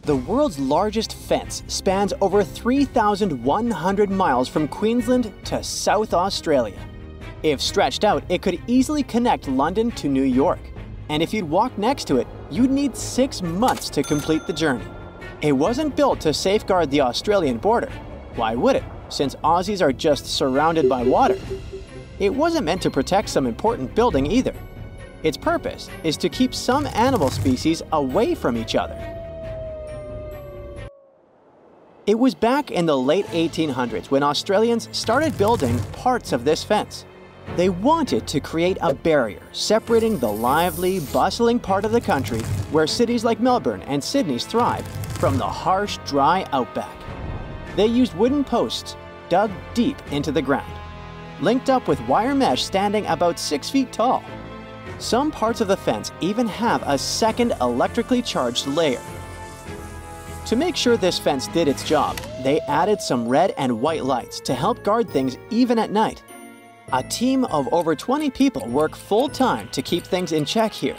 The world's largest fence spans over 3,100 miles from Queensland to South Australia. If stretched out, it could easily connect London to New York. And if you'd walk next to it, you'd need 6 months to complete the journey. It wasn't built to safeguard the Australian border. Why would it, since Aussies are just surrounded by water? It wasn't meant to protect some important building either. Its purpose is to keep some animal species away from each other. It was back in the late 1800s when Australians started building parts of this fence. They wanted to create a barrier separating the lively, bustling part of the country where cities like Melbourne and Sydney thrive from the harsh, dry outback. They used wooden posts dug deep into the ground, linked up with wire mesh standing about 6 feet tall. Some parts of the fence even have a second electrically charged layer. To make sure this fence did its job, they added some red and white lights to help guard things even at night. A team of over 20 people work full-time to keep things in check here.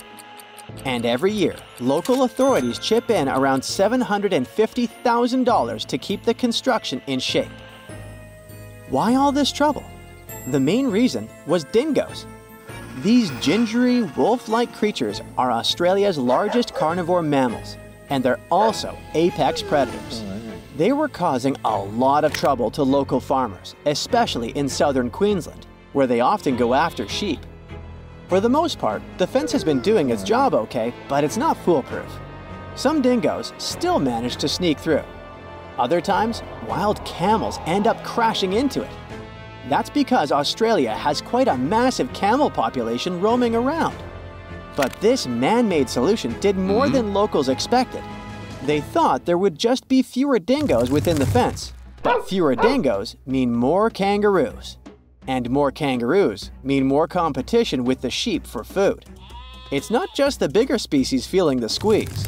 And every year, local authorities chip in around $750,000 to keep the construction in shape. Why all this trouble? The main reason was dingoes. These gingery, wolf-like creatures are Australia's largest carnivore mammals, and they're also apex predators. They were causing a lot of trouble to local farmers, especially in southern Queensland, where they often go after sheep. For the most part, the fence has been doing its job okay, but it's not foolproof. Some dingoes still manage to sneak through. Other times, wild camels end up crashing into it. That's because Australia has quite a massive camel population roaming around. But this man-made solution did more than locals expected. They thought there would just be fewer dingoes within the fence, but fewer dingoes mean more kangaroos. And more kangaroos mean more competition with the sheep for food. It's not just the bigger species feeling the squeeze.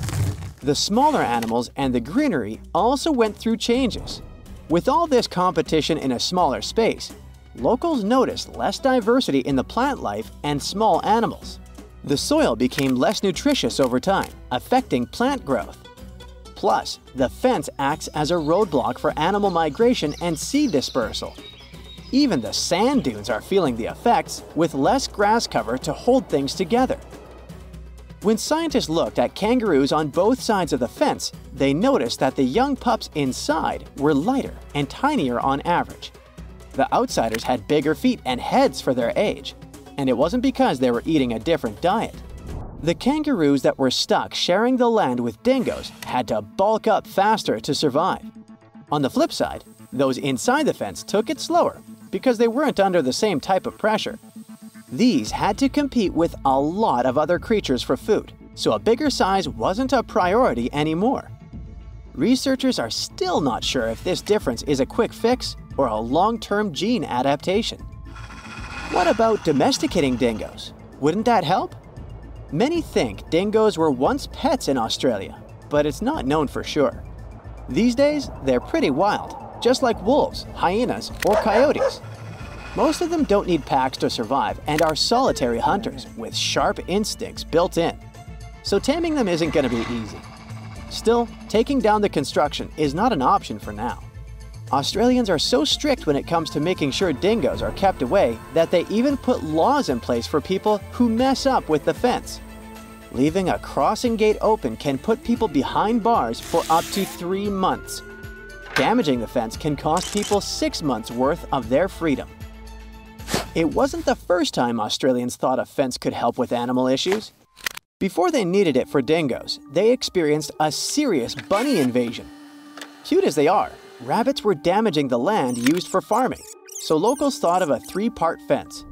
The smaller animals and the greenery also went through changes. With all this competition in a smaller space, locals noticed less diversity in the plant life and small animals. The soil became less nutritious over time, affecting plant growth. Plus, the fence acts as a roadblock for animal migration and seed dispersal. Even the sand dunes are feeling the effects, with less grass cover to hold things together. When scientists looked at kangaroos on both sides of the fence, they noticed that the young pups inside were lighter and tinier on average. The outsiders had bigger feet and heads for their age, and it wasn't because they were eating a different diet. The kangaroos that were stuck sharing the land with dingoes had to bulk up faster to survive. On the flip side, those inside the fence took it slower because they weren't under the same type of pressure. These had to compete with a lot of other creatures for food, so a bigger size wasn't a priority anymore. Researchers are still not sure if this difference is a quick fix or a long-term gene adaptation. What about domesticating dingoes? Wouldn't that help? Many think dingoes were once pets in Australia, but it's not known for sure. These days, they're pretty wild, just like wolves, hyenas, or coyotes. Most of them don't need packs to survive and are solitary hunters with sharp instincts built in. So taming them isn't going to be easy. Still, taking down the construction is not an option for now. Australians are so strict when it comes to making sure dingoes are kept away that they even put laws in place for people who mess up with the fence. Leaving a crossing gate open can put people behind bars for up to 3 months. Damaging the fence can cost people 6 months' worth of their freedom. It wasn't the first time Australians thought a fence could help with animal issues. Before they needed it for dingoes, they experienced a serious bunny invasion. Cute as they are, rabbits were damaging the land used for farming, so locals thought of a 3-part fence.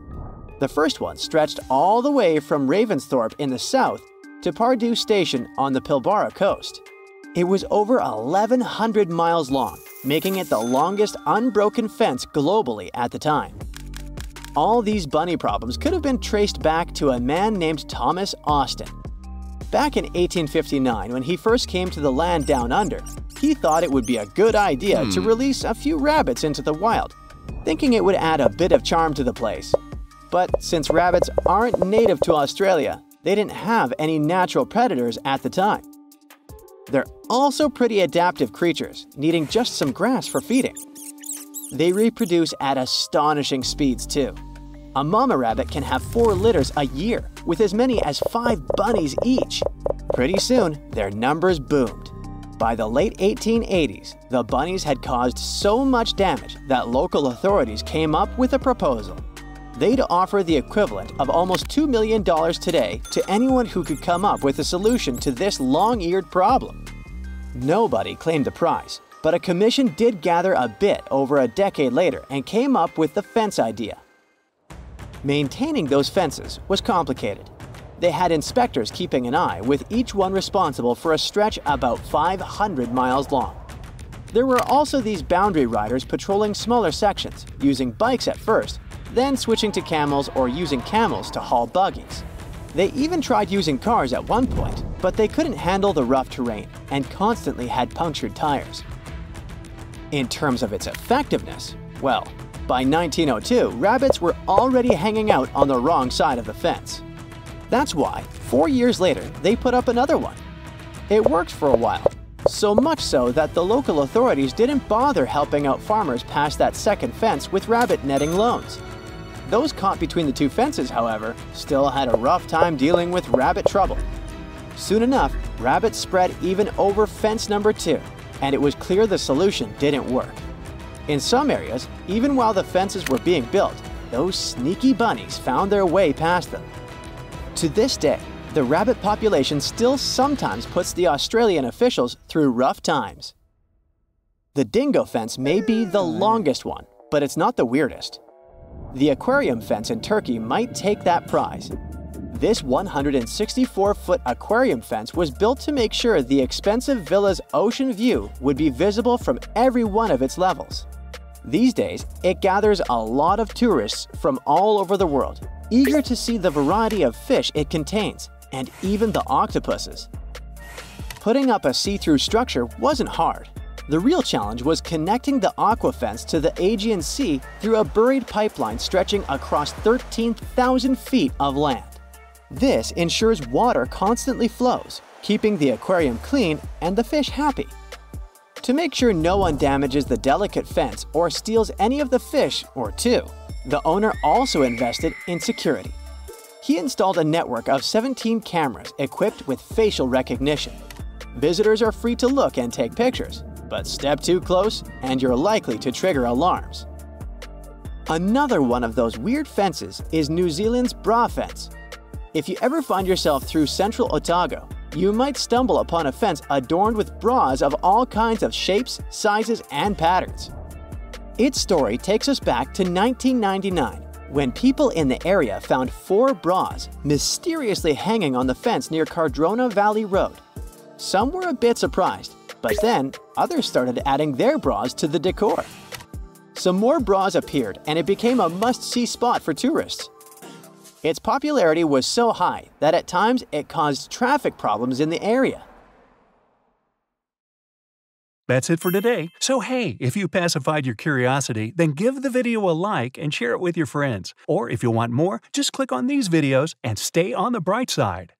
The first one stretched all the way from Ravensthorpe in the south to Pardue Station on the Pilbara coast. It was over 1,100 miles long, making it the longest unbroken fence globally at the time. All these bunny problems could have been traced back to a man named Thomas Austin. Back in 1859, when he first came to the land down under, he thought it would be a good idea to release a few rabbits into the wild, thinking it would add a bit of charm to the place. But since rabbits aren't native to Australia, they didn't have any natural predators at the time. They're also pretty adaptive creatures, needing just some grass for feeding. They reproduce at astonishing speeds too. A mama rabbit can have 4 litters a year, with as many as 5 bunnies each. Pretty soon, their numbers boomed. By the late 1880s, the bunnies had caused so much damage that local authorities came up with a proposal. They'd offer the equivalent of almost $2 million today to anyone who could come up with a solution to this long-eared problem. Nobody claimed the prize, but a commission did gather a bit over a decade later and came up with the fence idea. Maintaining those fences was complicated. They had inspectors keeping an eye, with each one responsible for a stretch about 500 miles long. There were also these boundary riders patrolling smaller sections, using bikes at first, then switching to camels or using camels to haul buggies. They even tried using cars at one point, but they couldn't handle the rough terrain and constantly had punctured tires. In terms of its effectiveness, well, by 1902, rabbits were already hanging out on the wrong side of the fence. That's why, 4 years later, they put up another one. It worked for a while, so much so that the local authorities didn't bother helping out farmers past that second fence with rabbit netting loans. Those caught between the two fences, however, still had a rough time dealing with rabbit trouble. Soon enough, rabbits spread even over fence number 2, and it was clear the solution didn't work. In some areas, even while the fences were being built, those sneaky bunnies found their way past them. To this day, the rabbit population still sometimes puts the Australian officials through rough times. The dingo fence may be the longest one, but it's not the weirdest. The aquarium fence in Turkey might take that prize. This 164-foot aquarium fence was built to make sure the expensive villa's ocean view would be visible from every one of its levels. These days, it gathers a lot of tourists from all over the world, eager to see the variety of fish it contains, and even the octopuses. Putting up a see-through structure wasn't hard. The real challenge was connecting the aqua fence to the Aegean Sea through a buried pipeline stretching across 13,000 feet of land. This ensures water constantly flows, keeping the aquarium clean and the fish happy. To make sure no one damages the delicate fence or steals any of the fish or two, the owner also invested in security. He installed a network of 17 cameras equipped with facial recognition. Visitors are free to look and take pictures, but step too close and you're likely to trigger alarms. Another one of those weird fences is New Zealand's bra fence. If you ever find yourself through central Otago, you might stumble upon a fence adorned with bras of all kinds of shapes, sizes, and patterns. Its story takes us back to 1999, when people in the area found 4 bras mysteriously hanging on the fence near Cardrona Valley Road. Some were a bit surprised, but then others started adding their bras to the decor. Some more bras appeared, and it became a must-see spot for tourists. Its popularity was so high that at times it caused traffic problems in the area. That's it for today. So hey, if you pacified your curiosity, then give the video a like and share it with your friends. Or if you want more, just click on these videos and stay on the bright side.